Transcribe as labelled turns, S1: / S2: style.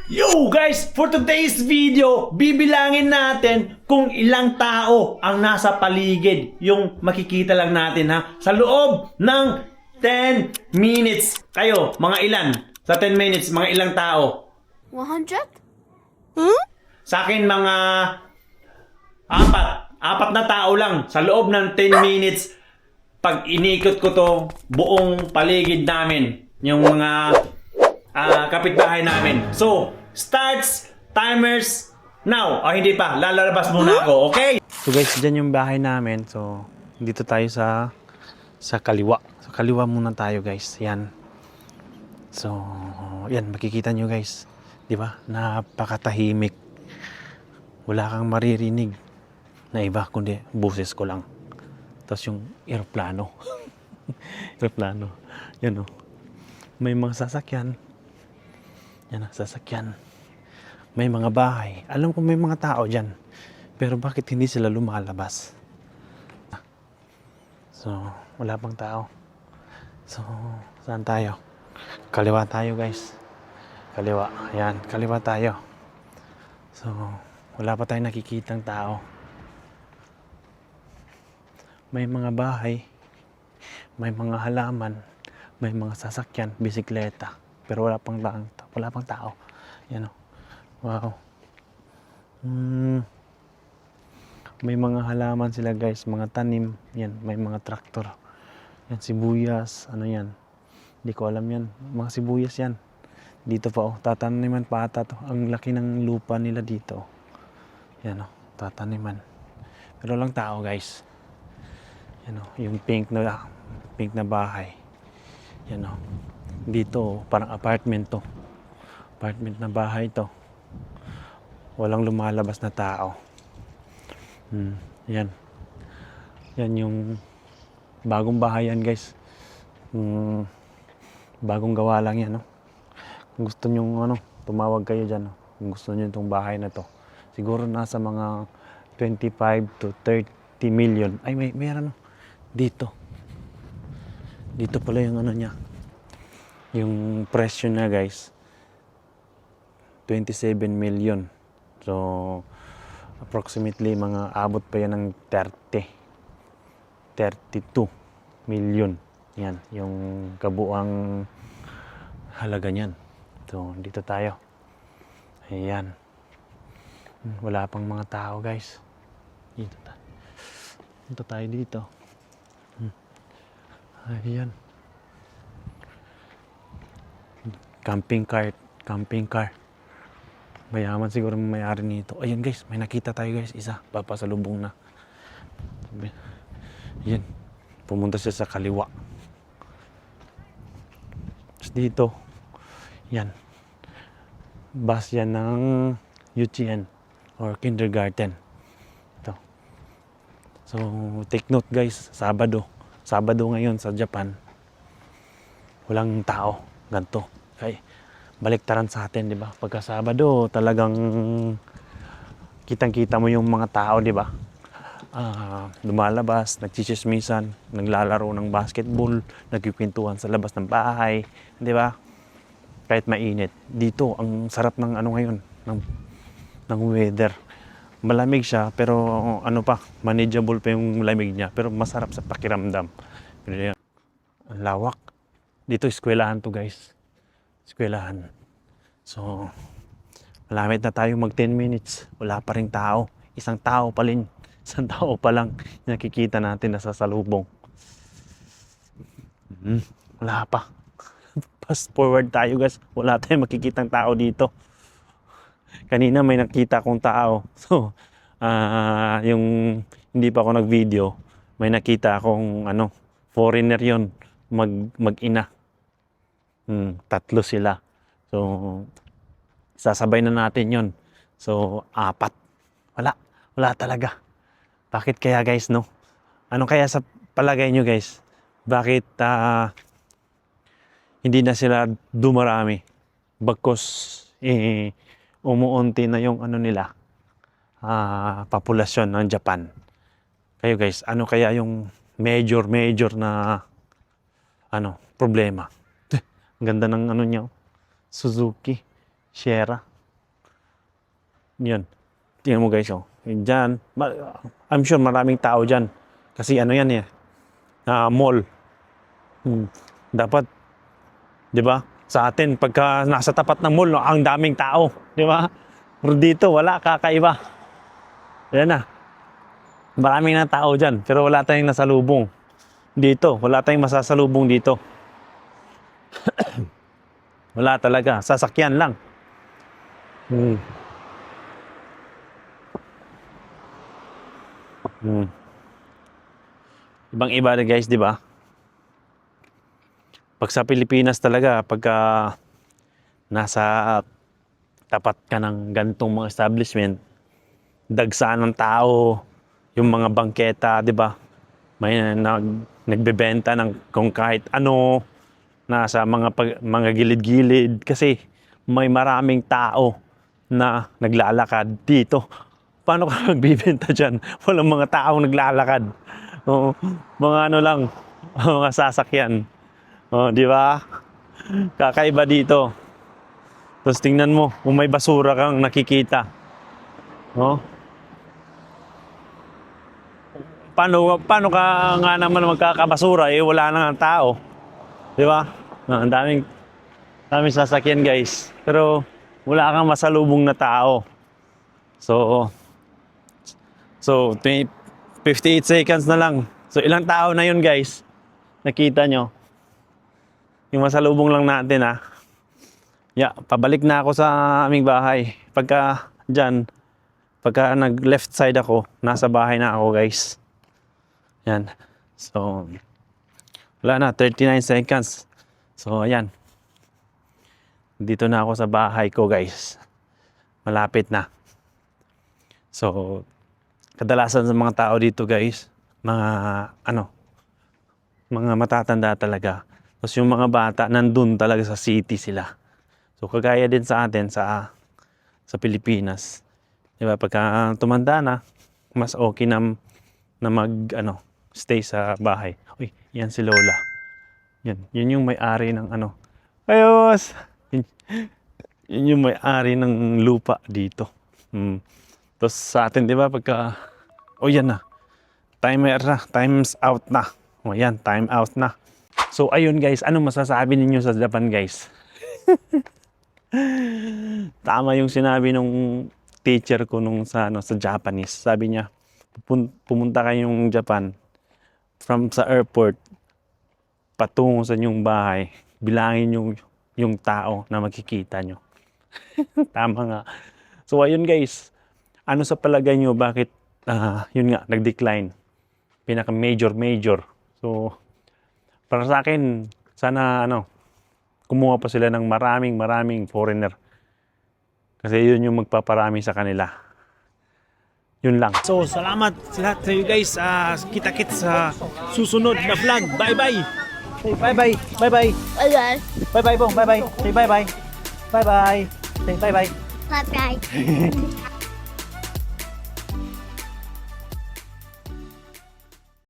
S1: Yo guys, for today's video, bibilangin natin kung ilang tao ang nasa paligid. Yung makikita lang natin ha, sa loob ng 10 minutes. Kayo, mga ilan? Sa 10 minutes, mga ilang tao?
S2: 100?
S1: Sa akin, mga apat na tao lang. Sa loob ng 10 minutes, pag inikot ko to buong paligid namin, yung mga kapitbahay namin. So, starts timers now. O hindi pa, lalabas muna ako, okay? So guys, dyan yung bahay namin. So, dito tayo sa kaliwa. So, kaliwa muna tayo guys. Yan. So, yan, makikita nyo guys. Di ba? Napakatahimik. Wala kang maririnig na iba, kundi boses ko lang. Tapos yung eroplano. Eroplano. Yan o. May mga sasakyan. Yan ang sasakyan. May mga bahay. Alam ko may mga tao dyan. Pero bakit hindi sila lumalabas? So, wala pang tao. So, saan tayo? Kaliwa tayo guys. Kaliwa. Ayan, kaliwa tayo. So, wala pa tayong nakikitang tao. May mga bahay. May mga halaman. May mga sasakyan, bisikleta. Pero wala pang tao. Yan o. Wow. May mga halaman sila guys, mga tanim. Yan, may mga traktor. Yan, sibuyas. Ano yan? Hindi ko alam yan. Mga sibuyas yan. Dito pa o. Tataniman pa ata to. Ang laki ng lupa nila dito. Yan o. Tataniman. Pero lang tao guys. Yan o. Yung pink na bahay. Yan o. Dito, parang apartment to. Apartment na bahay to. Walang lumalabas na tao. Yan. Yan yung bagong bahay yan guys. Bagong gawa lang yan. No? Kung gusto nyo tumawag kayo dyan. No? Kung gusto nyo itong bahay na to. Siguro nasa mga 25 to 30 million. Ay, mayroon dito. Dito pala yung niya. Yung presyo na guys 27 million. So approximately mga abot pa yan ng 32 million. Yan yung kabuang halaga niyan. So dito tayo. Ayan. Wala pang mga tao guys. Dito tayo dito. Ayan. Camping car. Mayaman siguro may-ari nito. Ayun guys, may nakita tayo guys. Isa, papasalubong na. Ayan. Pumunta siya sa kaliwa. Tapos dito, yan. Bus yan ng UTN or kindergarten. Ito. So, take note guys, Sabado ngayon sa Japan. Walang tao. Ganto. Okay. Baliktaran sa atin, di ba? Pagka Sabado, talagang kitang-kita mo yung mga tao, di ba? Lumalabas, nagchichismisan, naglalaro ng basketball, nagkikwentuhan sa labas ng bahay, di ba? Kahit mainit. Dito, ang sarap ng ngayon, ng weather. Malamig siya, pero manageable pa yung lamig niya, pero masarap sa pakiramdam. Ang lawak. Dito, eskwelahan to guys. Eskwelahan. So, malamit na tayo mag 10 minutes. Wala pa rin tao. Isang tao pa lang nakikita natin na sasalubong. Wala pa. Fast forward tayo guys. Wala tayong makikitang tao dito. Kanina may nakita kong tao. So, yung hindi pa ako nag-video, may nakita akong foreigner yon, mag-ina. Tatlo sila. So, sasabay na natin yon. So, 4. Wala talaga. Bakit kaya guys, no? Ano kaya sa palagay nyo guys? Bakit hindi na sila dumarami? Bagkus umuunti na yung nila, populasyon ng Japan. Kayo guys, ano kaya yung major na problema? Ang ganda ng niya. Suzuki, Sierra. Yan. Tingnan mo guys, oh. Yan dyan. I'm sure maraming tao dyan. Kasi ano yan eh. Mall. Dapat, di ba? Sa atin, pagka nasa tapat ng mall, no, ang daming tao. Di ba? Pero dito, wala, kakaiba. Yan na. Maraming na tao dyan. Pero wala tayong nasalubong. Dito, wala tayong masasalubong dito. Wala talaga. Sasakyan lang. Ibang-iba na guys, di ba? Pag sa Pilipinas talaga, pagka nasa tapat ka ng ganitong mga establishment, dagsaan ng tao, yung mga bangketa, di ba? May nagbebenta ng kung kahit ano, nasa mga gilid-gilid kasi may maraming tao na naglalakad dito. Paano ka magbibenta dyan? Walang mga taong naglalakad. Oo, mga ano lang, mga sasakyan. Oh, di ba? Kakaiba dito. Tapos tingnan mo, kung may basura kang nakikita. Oh. Paano ka nga naman magkakabasura eh wala na nga tao. Di ba? Ang daming sasakyan guys. Pero wala kang masalubong na tao. So 58 seconds na lang. So ilang tao na yun guys? Nakita nyo? Yung masalubong lang natin ha. Yeah, pabalik na ako sa aming bahay. Pagka nag left side ako, nasa bahay na ako guys. Yan. So wala na, 39 seconds. So ayan. Dito na ako sa bahay ko guys. Malapit na. So kadalasan sa mga tao dito guys, mga matatanda talaga. Tapos yung mga bata, nandun talaga sa city sila. So kagaya din sa atin sa Pilipinas. Diba? Pagka tumanda na, mas okay na stay sa bahay. Uy, yan si Lola. Yun yung may-ari ng Ayos! Yun yung may-ari ng lupa dito. Tapos sa atin, di ba, pagka yan na. Time's out na. O yan, time out na. So ayun guys, anong masasabi ninyo sa Japan guys? Tama yung sinabi nung teacher ko sa Japanese. Sabi niya, pumunta kayong Japan sa airport patungo sa inyong bahay. Bilangin yung tao na makikita nyo. Tama nga. So ayun guys, ano sa palagay nyo bakit yun nga nag-decline? Pinaka major. So para sa akin, sana kumuha pa sila ng maraming foreigner. Kasi yun yung magpaparami sa kanila. Yun lang. So, salamat sa lahat sa you guys. Kita-kits sa susunod na vlog. Bye-bye! Say bye-bye! Bye-bye!
S2: Bye-bye.
S1: Bye-bye po! Bye-bye! Say bye-bye! Bye-bye! Say bye-bye!
S2: Bye-bye.